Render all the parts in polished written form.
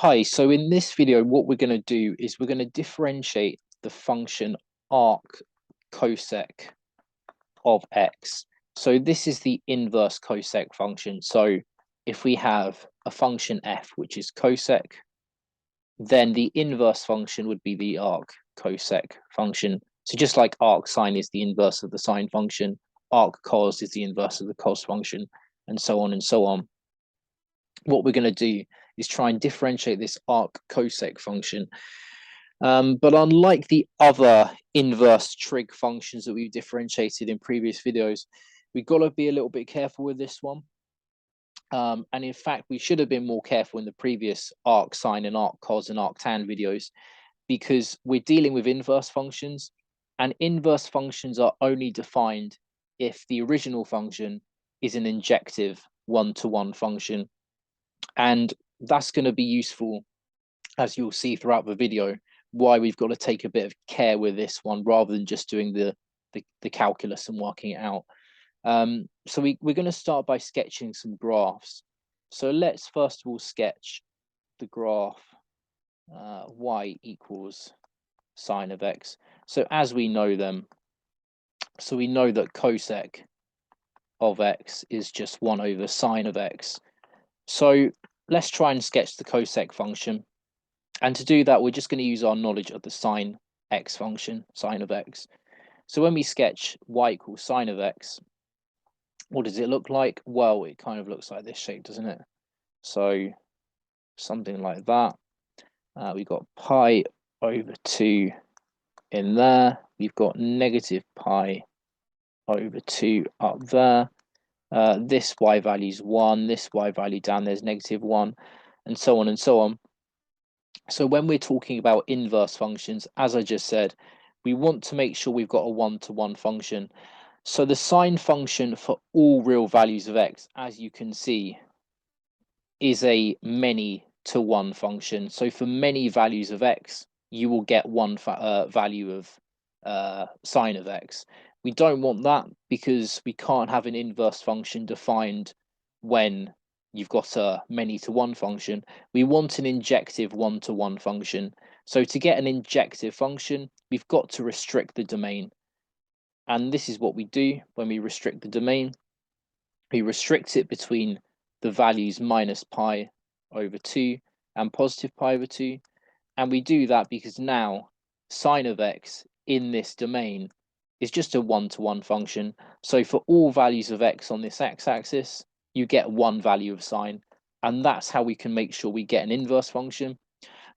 Hi, so in this video, what we're going to do is we're going to differentiate the function arccosec of x. So this is the inverse cosec function. So if we have a function f, which is cosec, then the inverse function would be the arccosec function. So just like arcsine is the inverse of the sine function, arccos is the inverse of the cos function, and so on and so on. What we're going to do is try and differentiate this arccosec function. But unlike the other inverse trig functions that we've differentiated in previous videos, we've got to be a little bit careful with this one. And in fact, we should have been more careful in the previous arcsine and arccos and arctan videos, because we're dealing with inverse functions, and inverse functions are only defined if the original function is an injective one-to-one function. And that's going to be useful, as you'll see throughout the video, why we've got to take a bit of care with this one rather than just doing the calculus and working it out. So we're going to start by sketching some graphs. So let's first of all sketch the graph y equals sine of x. So as we know them, so we know that cosec of x is just 1 over sine of x. So let's try and sketch the cosec function. And to do that, we're just going to use our knowledge of the sine x function, sine of x. So when we sketch y equals sine of x, what does it look like? Well, it kind of looks like this shape, doesn't it? So something like that. We've got pi over 2 in there. We've got negative pi over 2 up there. This y value is 1, this y value down there's negative 1, and so on and so on. So when we're talking about inverse functions, as I just said, we want to make sure we've got a one-to-one function. So the sine function for all real values of x, as you can see, is a many-to-one function. So for many values of x, you will get one value of sine of x. We don't want that because we can't have an inverse function defined when you've got a many-to-one function. We want an injective one-to-one function. So to get an injective function, we've got to restrict the domain. And this is what we do when we restrict the domain. We restrict it between the values minus pi over 2 and positive pi over 2. And we do that because now sine of x in this domain is just a one-to-one function. So for all values of x on this x-axis, you get one value of sine. And that's how we can make sure we get an inverse function.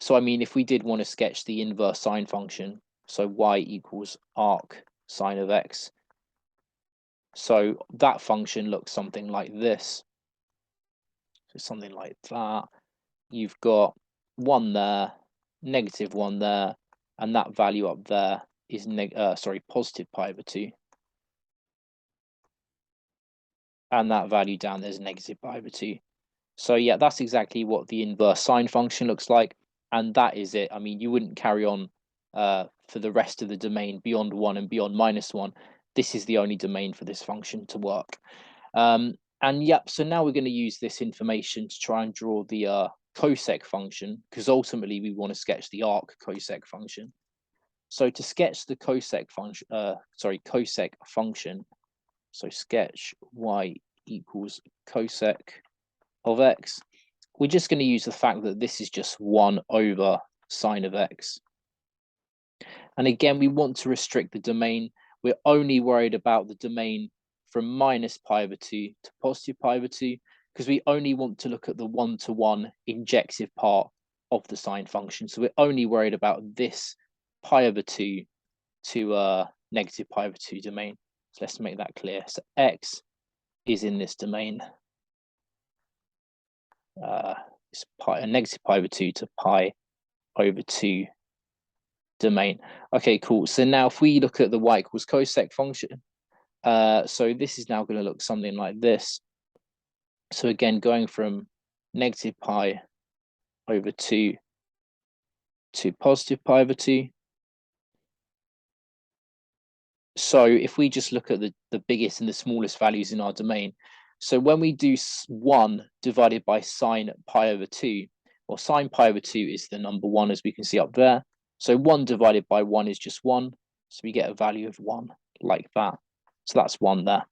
So I mean, if we did want to sketch the inverse sine function, so y equals arc sine of x. So that function looks something like this. So something like that. You've got 1 there, negative 1 there, and that value up there is positive pi over 2. And that value down there's negative pi over 2. So yeah, that's exactly what the inverse sine function looks like. And that is it. I mean, you wouldn't carry on for the rest of the domain beyond 1 and beyond minus 1. This is the only domain for this function to work. And yep, so now we're going to use this information to try and draw the cosec function, because ultimately we want to sketch the arccosec function. So to sketch the cosec function, so sketch y equals cosec of x, we're just going to use the fact that this is just 1 over sine of x. And again, we want to restrict the domain. We're only worried about the domain from minus pi over 2 to positive pi over 2, because we only want to look at the one-to-one injective part of the sine function. So we're only worried about this pi over 2 to negative pi over 2 domain. So let's make that clear. So x is in this domain. It's negative pi over 2 to pi over 2 domain. Okay, cool. So now if we look at the y equals cosec function, so this is now going to look something like this. So again, going from negative pi over 2 to positive pi over 2. So if we just look at the biggest and the smallest values in our domain, so when we do 1 divided by sine pi over 2, Well, sine pi over 2 is the number 1, as we can see up there. So 1 divided by 1 is just 1. So we get a value of 1 like that. So that's 1 there.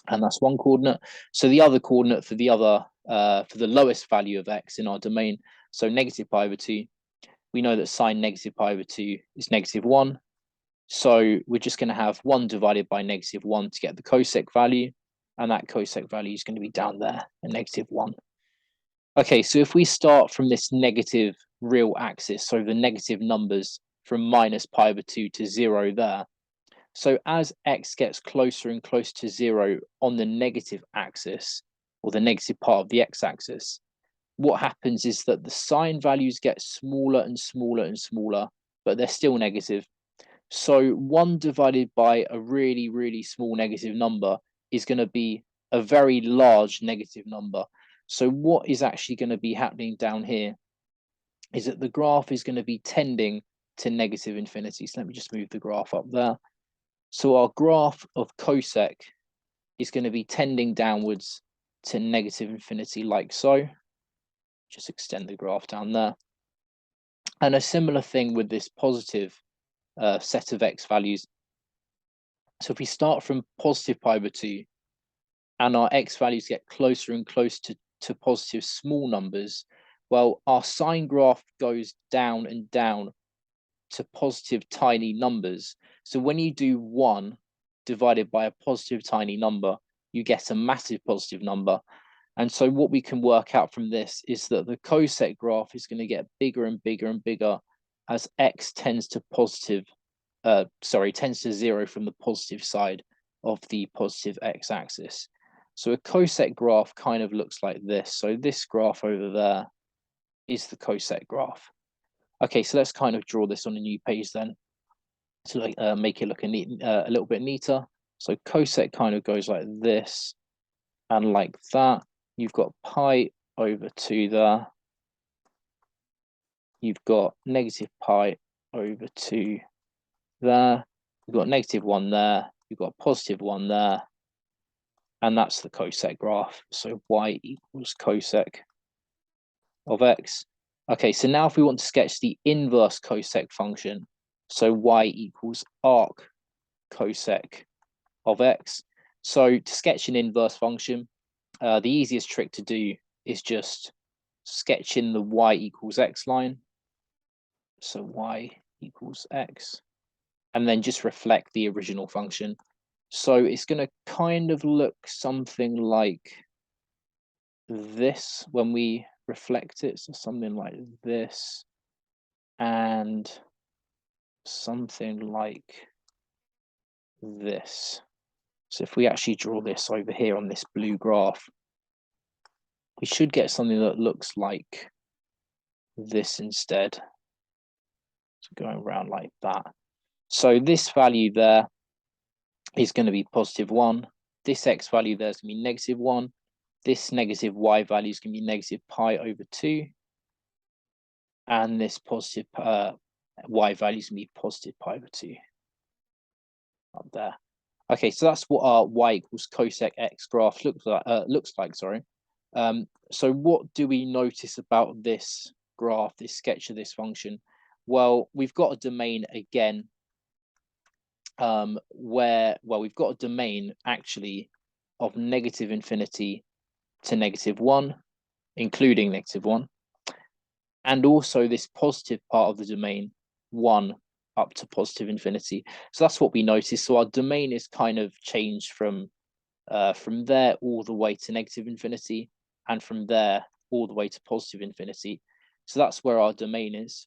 And that's one coordinate. So the other coordinate for the other, for the lowest value of x in our domain, so negative pi over 2, we know that sine negative pi over 2 is negative 1. So we're just going to have 1 divided by negative 1 to get the cosec value. And that cosec value is going to be down there, a negative 1. Okay, so if we start from this negative real axis, so the negative numbers from minus pi over 2 to 0 there. So as x gets closer and closer to 0 on the negative axis, or the negative part of the x-axis, what happens is that the sine values get smaller and smaller and smaller, but they're still negative. So 1 divided by a really, really small negative number is going to be a very large negative number. So what is actually going to be happening down here is that the graph is going to be tending to negative infinity. So let me just move the graph up there. So our graph of cosec is going to be tending downwards to negative infinity like so. Just extend the graph down there. And a similar thing with this positive set of x values. So if we start from positive pi over 2 and our x values get closer and closer to positive small numbers, well, our sine graph goes down and down to positive tiny numbers. So when you do 1 divided by a positive tiny number, you get a massive positive number. And so what we can work out from this is that the cosec graph is going to get bigger and bigger and bigger as x tends to tends to 0 from the positive side of the positive x-axis. So a cosec graph kind of looks like this. So this graph over there is the cosec graph. Okay, so let's kind of draw this on a new page then to make it look a little bit neater. So cosec kind of goes like this and like that. You've got pi over 2 there. You've got negative pi over 2 there. You've got negative 1 there. You've got positive 1 there. And that's the cosec graph. So y equals cosec of x. Okay, so now if we want to sketch the inverse cosec function, so y equals arc cosec of x. So to sketch an inverse function, the easiest trick to do is just sketch in the y equals x line. So y equals x. And then just reflect the original function. So it's going to kind of look something like this when we reflect it. So something like this and something like this. So if we actually draw this over here on this blue graph, we should get something that looks like this instead. So going around like that. So this value there is going to be positive 1. This x value there is going to be negative 1. This negative y value is going to be negative pi over 2. And this positive y value is going to be positive pi over 2. Up there. Okay, so that's what our y equals cosec x graph looks like. So what do we notice about this graph, this sketch of this function? Well, we've got a domain again we've got a domain actually of negative infinity to negative 1, including negative 1, and also this positive part of the domain 1 up to positive infinity. So that's what we notice. So our domain is kind of changed from there all the way to negative infinity, and from there all the way to positive infinity. So that's where our domain is.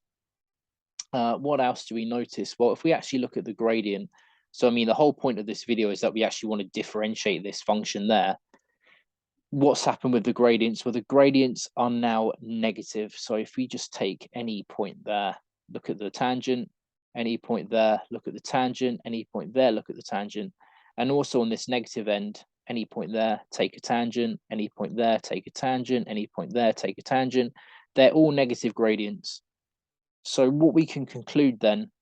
What else do we notice? Well, if we actually look at the gradient, so I mean, the whole point of this video is that we actually want to differentiate this function there. What's happened with the gradients? Well, the gradients are now negative. So if we just take any point there, look at the tangent, any point there, look at the tangent, any point there, look at the tangent. And also on this negative end, any point there, take a tangent, any point there, take a tangent, any point there, take a tangent. They're all negative gradients. So what we can conclude then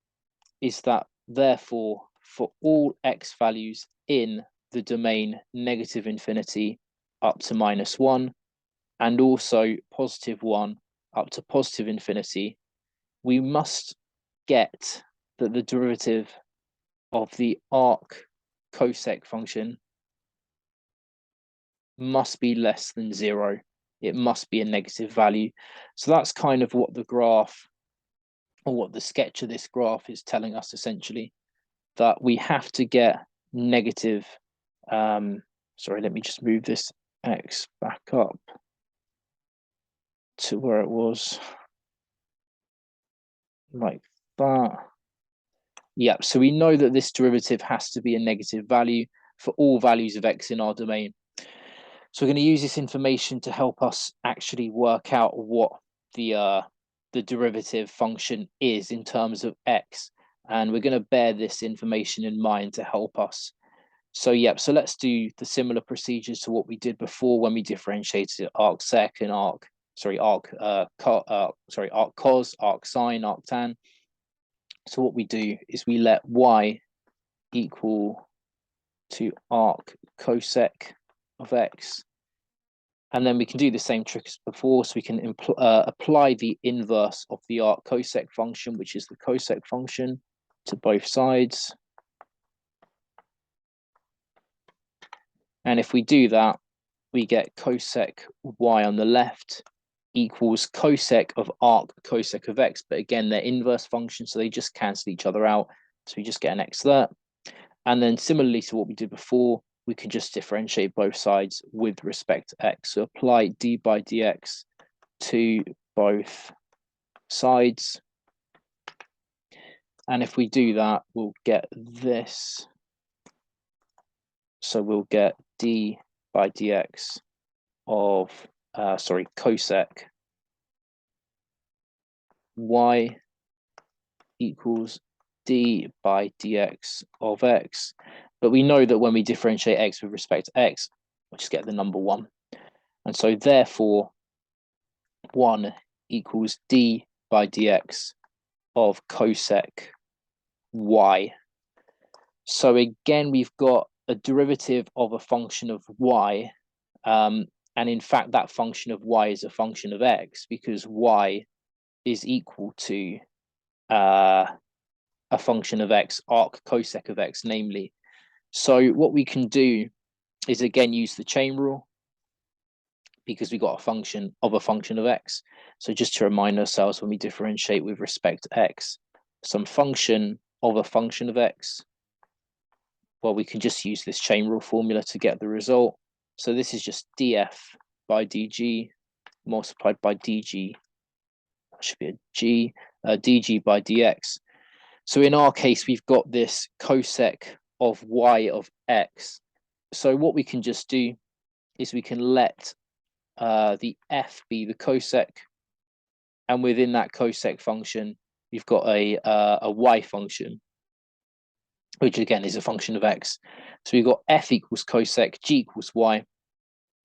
is that therefore for all x values in the domain negative infinity up to -1, and also positive 1 up to positive infinity, we must get that the derivative of the arc cosec function must be less than 0. It must be a negative value. So that's kind of what the graph, or what the sketch of this graph is telling us, essentially, that we have to get negative, sorry, let me just move this x back up to where it was, like that. Yep, so we know that this derivative has to be a negative value for all values of x in our domain. So we're going to use this information to help us actually work out what the derivative function is in terms of x. And we're going to bear this information in mind to help us. So yep, so let's do the similar procedures to what we did before when we differentiated arcsec and arccos, arcsine, arctan. So what we do is we let y equal to arccosec of x, and then we can do the same trick as before. So we can apply the inverse of the arccosec function, which is the cosec function, to both sides. And if we do that, we get cosec y on the left equals cosec of arccosec of x. But again, they're inverse functions, so they just cancel each other out. So we just get an x there. And then similarly to what we did before, we can just differentiate both sides with respect to x. So apply d by dx to both sides. And if we do that, we'll get this. So we'll get d by dx of, cosec y equals d by dx of x. But we know that when we differentiate x with respect to x, we'll just get the number 1. And so therefore, 1 equals d by dx of cosec y. So again, we've got a derivative of a function of y. And in fact, that function of y is a function of x, because y is equal to a function of x, arccosec of x, namely. So what we can do is again use the chain rule, because we got a function of x. So just to remind ourselves, when we differentiate with respect to x, some function of a function of x, well, we can just use this chain rule formula to get the result. So this is just df by dg multiplied by dg, that should be a g, dg by dx. So in our case, we've got this cosec of y of x. So what we can just do is we can let the f be the cosec, and within that cosec function, we've got a y function, which again is a function of x. So we've got f equals cosec, g equals y,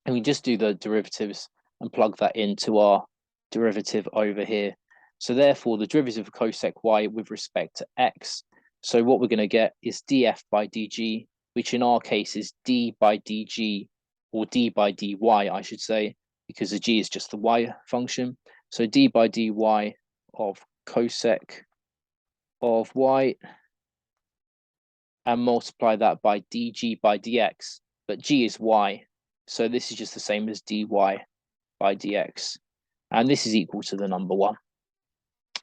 and we just do the derivatives and plug that into our derivative over here. So therefore, the derivative of cosec y with respect to x, so what we're going to get is df by dg, which in our case is d by dg, or d by dy, I should say, because the g is just the y function. So d by dy of cosec of y, and multiply that by dg by dx, but g is y, so this is just the same as dy by dx, and this is equal to the number 1.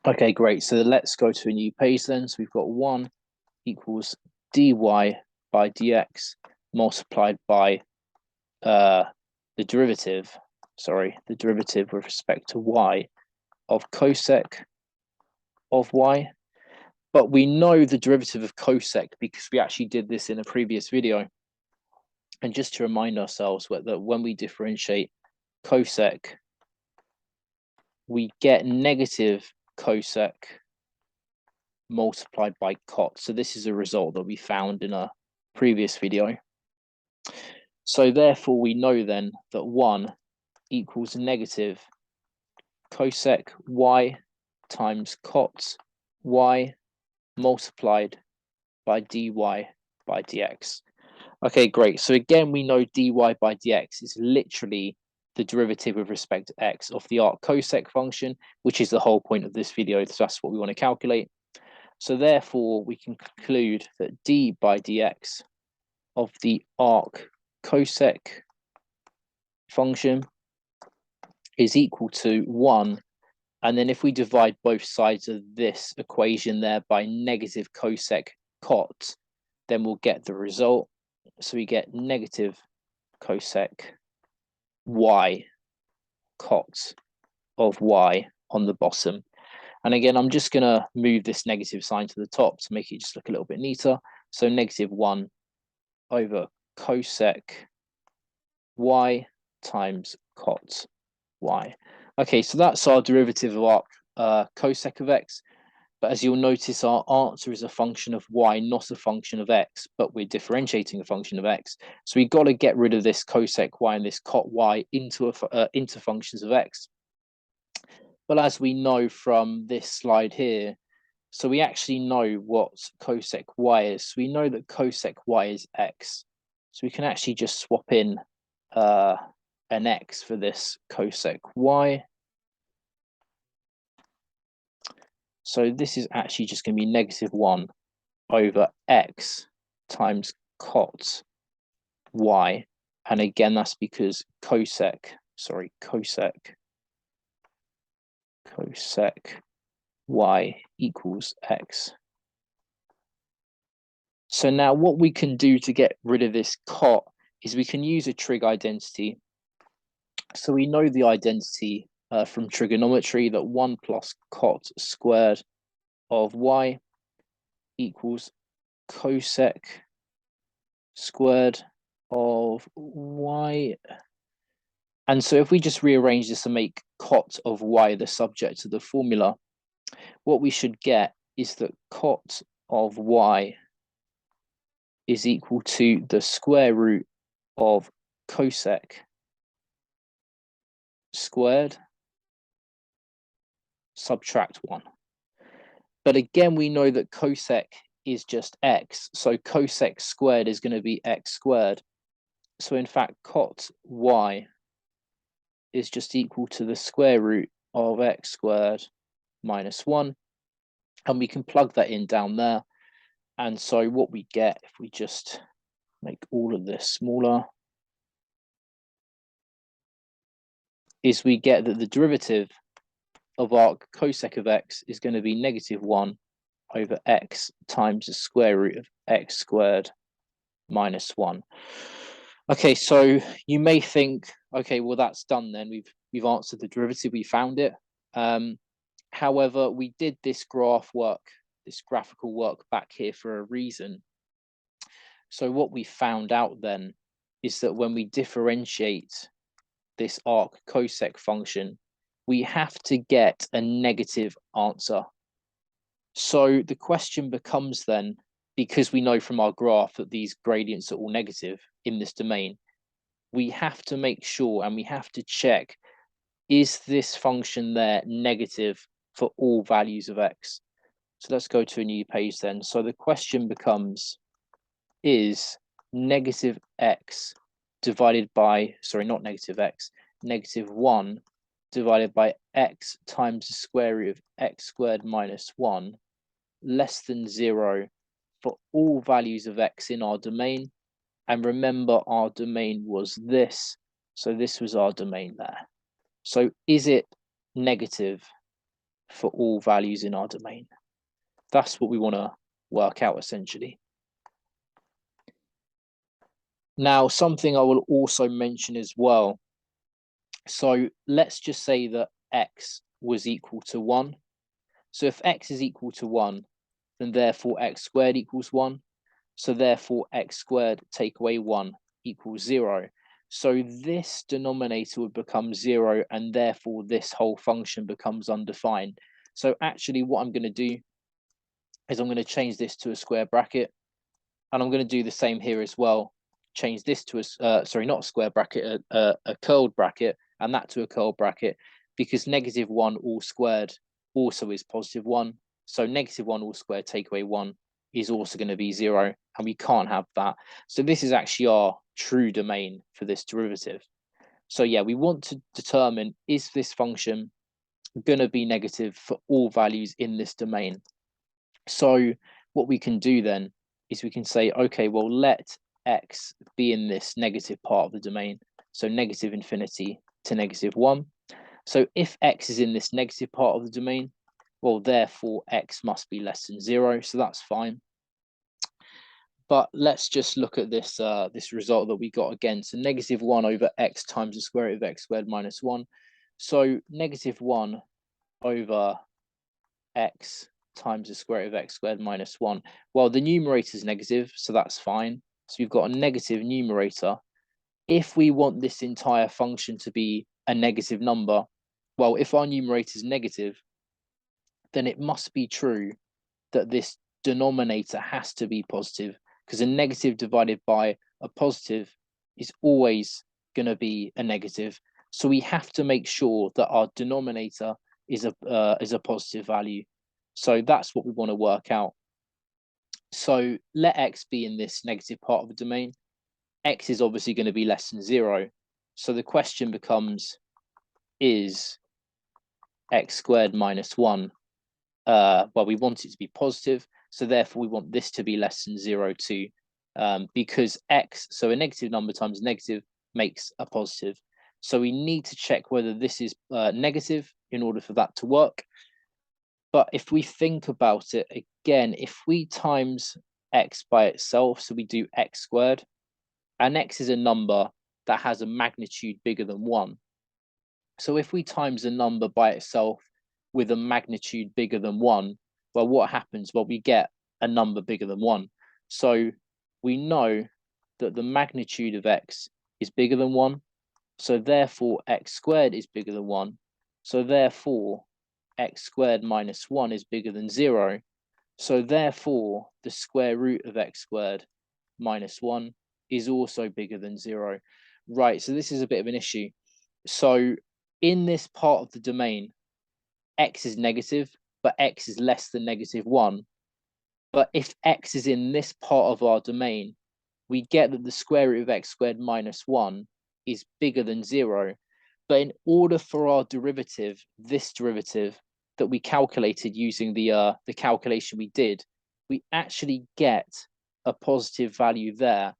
Okay, great. So let's go to a new page then. So we've got 1 equals dy by dx multiplied by the derivative with respect to y of cosec of y. But we know the derivative of cosec because we actually did this in a previous video. And just to remind ourselves that when we differentiate cosec, we get negative cosec multiplied by cot. So this is a result that we found in a previous video. So therefore, we know then that 1 equals negative cosec y times cot y multiplied by dy by dx. Okay, great. So again, we know dy by dx is literally the derivative with respect to x of the arccosec function, which is the whole point of this video. So that's what we want to calculate. So therefore, we can conclude that d by dx of the arccosec function is equal to 1. And then if we divide both sides of this equation there by negative cosec cot, then we'll get the result. So we get negative cosec y cot of y on the bottom. And again, I'm just going to move this negative sign to the top to make it just look a little bit neater. So negative 1 over cosec y times cot y. Okay, so that's our derivative of arc cosec of x. But as you'll notice, our answer is a function of y, not a function of x, but we're differentiating a function of x. So we've got to get rid of this cosec y and this cot y into functions of x. But as we know from this slide here, so we actually know what cosec y is. So we know that cosec y is x. So we can actually just swap in an x for this cosec y. So this is actually just going to be negative 1 over x times cot y. And again, that's because cosec y equals x. So now what we can do to get rid of this cot is we can use a trig identity. So we know the identity from trigonometry that 1 plus cot squared of y equals cosec squared of y. And so if we just rearrange this and make cot of y the subject of the formula, what we should get is that cot of y is equal to the square root of cosec squared subtract 1. But again, we know that cosec is just x, so cosec squared is going to be x squared. So in fact, cot y is just equal to the square root of x squared minus 1. And we can plug that in down there. And so what we get, if we just make all of this smaller, is we get that the derivative of arc cosec of x is going to be negative 1 over x times the square root of x squared minus 1. Okay, so you may think, okay, well, that's done then. We've answered the derivative, we found it. However, we did this graphical work back here for a reason. So what we found out then is that when we differentiate this arc cosec function, we have to get a negative answer. So the question becomes then, because we know from our graph that these gradients are all negative in this domain, we have to make sure and we have to check, is this function there negative for all values of x? So let's go to a new page then. So the question becomes, is negative x divided by, sorry, not negative x, negative 1 divided by x times the square root of x squared minus 1 less than 0 for all values of x in our domain? And remember, our domain was this, so this was our domain there. So is it negative for all values in our domain? That's what we want to work out essentially. Now, something I will also mention as well. So let's just say that x was equal to 1. So if x is equal to 1, then therefore x squared equals 1. So therefore x squared take away 1 equals 0. So this denominator would become 0, and therefore this whole function becomes undefined. So actually what I'm going to do is I'm going to change this to a square bracket, and I'm going to do the same here as well. Change this to a, sorry, not a square bracket, a curled bracket, and that to a curled bracket, because negative 1 all squared also is positive 1. So negative 1 all squared take away 1 is also going to be 0, and we can't have that. So this is actually our true domain for this derivative. So yeah, we want to determine, is this function going to be negative for all values in this domain? So what we can do then is we can say, okay, well, let x be in this negative part of the domain. So negative infinity to -1. So if x is in this negative part of the domain, well, therefore x must be less than 0. So that's fine. But let's just look at this this result that we got again. So -1 over x times the square root of x squared minus 1. So -1 over x times the square root of x squared minus 1. Well, the numerator is negative, so that's fine. So we've got a negative numerator. If we want this entire function to be a negative number, well, if our numerator is negative, then it must be true that this denominator has to be positive, because a negative divided by a positive is always going to be a negative. So we have to make sure that our denominator is a positive value. So that's what we want to work out. So let x be in this negative part of the domain. X is obviously going to be less than 0. So the question becomes, is x squared minus 1? Well, we want it to be positive, so therefore we want this to be less than 0 too, because x, so a negative number times negative makes a positive. So we need to check whether this is negative in order for that to work. But if we think about it again, if we times x by itself, so we do x squared, and x is a number that has a magnitude bigger than 1. So if we times a number by itself with a magnitude bigger than 1, well, what happens? Well, we get a number bigger than 1. So we know that the magnitude of x is bigger than 1. So therefore, x squared is bigger than 1. So therefore, x squared minus 1 is bigger than 0. So therefore, the square root of x squared minus 1 is also bigger than 0. Right, so this is a bit of an issue. So in this part of the domain, x is negative, but x is less than -1. But if x is in this part of our domain, we get that the square root of x squared minus 1 is bigger than 0. But in order for our derivative, this derivative that we calculated using the calculation we did, we actually get a positive value there,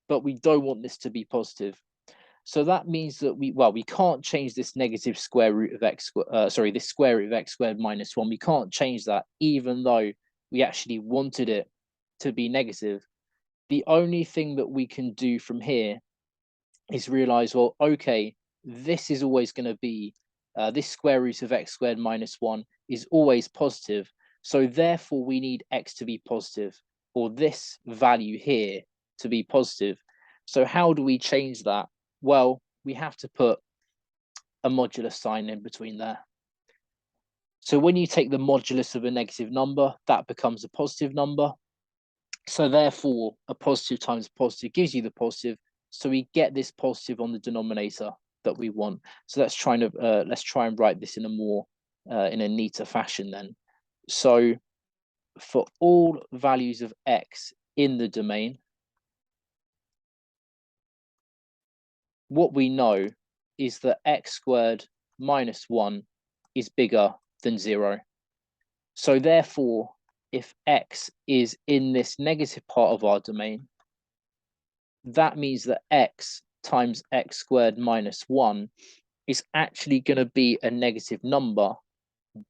but we don't want this to be positive. So that means that we can't change this negative square root of x, this square root of x squared minus 1. We can't change that, even though we actually wanted it to be negative. The only thing that we can do from here is realize, well, okay, this is always going to be, this square root of x squared minus 1 is always positive. So therefore, we need x to be positive, or this value here to be positive. So how do we change that? Well, we have to put a modulus sign in between there. So when you take the modulus of a negative number, that becomes a positive number. So therefore, a positive times a positive gives you the positive. So we get this positive on the denominator that we want. So let's try and write this in a more in a neater fashion then. So for all values of x in the domain, what we know is that x squared minus 1 is bigger than 0. So therefore, if x is in this negative part of our domain, that means that x times x squared minus 1 is actually going to be a negative number,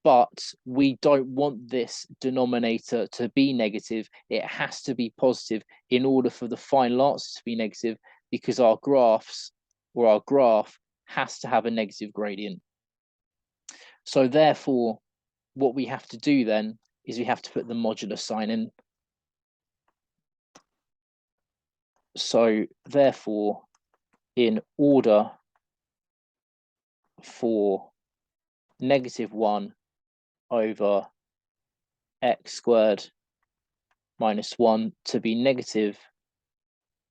but we don't want this denominator to be negative. It has to be positive in order for the final answer to be negative, because our graphs, or our graph, has to have a negative gradient. So therefore, what we have to do then is we have to put the modulus sign in. So therefore, in order for -1 over x squared minus 1 to be negative,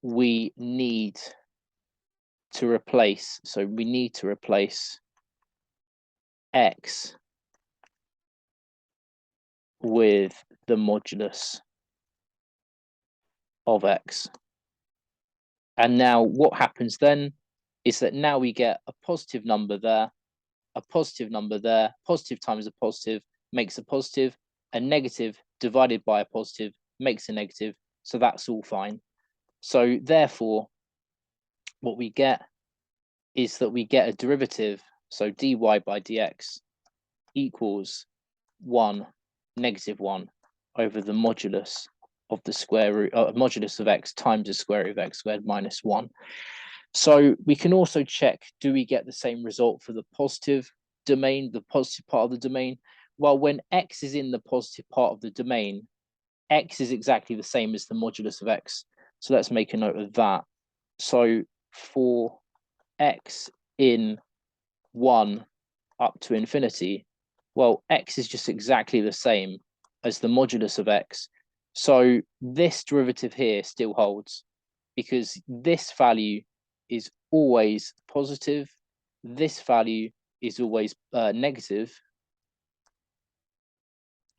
we need to replace, x with the modulus of x. And now what happens then is that now we get a positive number there, a positive number there, positive times a positive makes a positive, a negative divided by a positive makes a negative, so that's all fine. So therefore, what we get is that we get a derivative, so dy by dx equals 1, -1 over the modulus of the square root, modulus of x times the square root of x squared minus 1. So we can also check, do we get the same result for the positive domain, the positive part of the domain? Well, when x is in the positive part of the domain, x is exactly the same as the modulus of x. So let's make a note of that. So for x in 1 up to infinity, well, x is just exactly the same as the modulus of x. So this derivative here still holds, because this value is always positive, this value is always negative.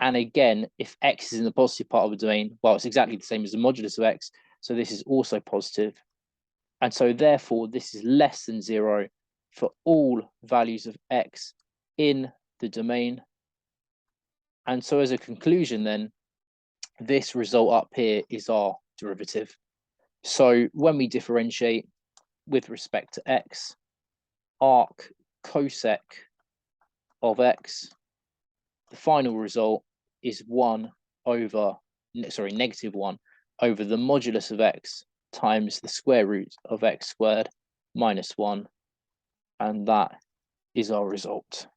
And again, if x is in the positive part of the domain, well, it's exactly the same as the modulus of x, so this is also positive. And so therefore, this is less than 0 for all values of x in the domain. And so as a conclusion then, this result up here is our derivative. So when we differentiate with respect to x, arc cosec of x, the final result is -1 over the modulus of x times the square root of x squared minus 1, and that is our result.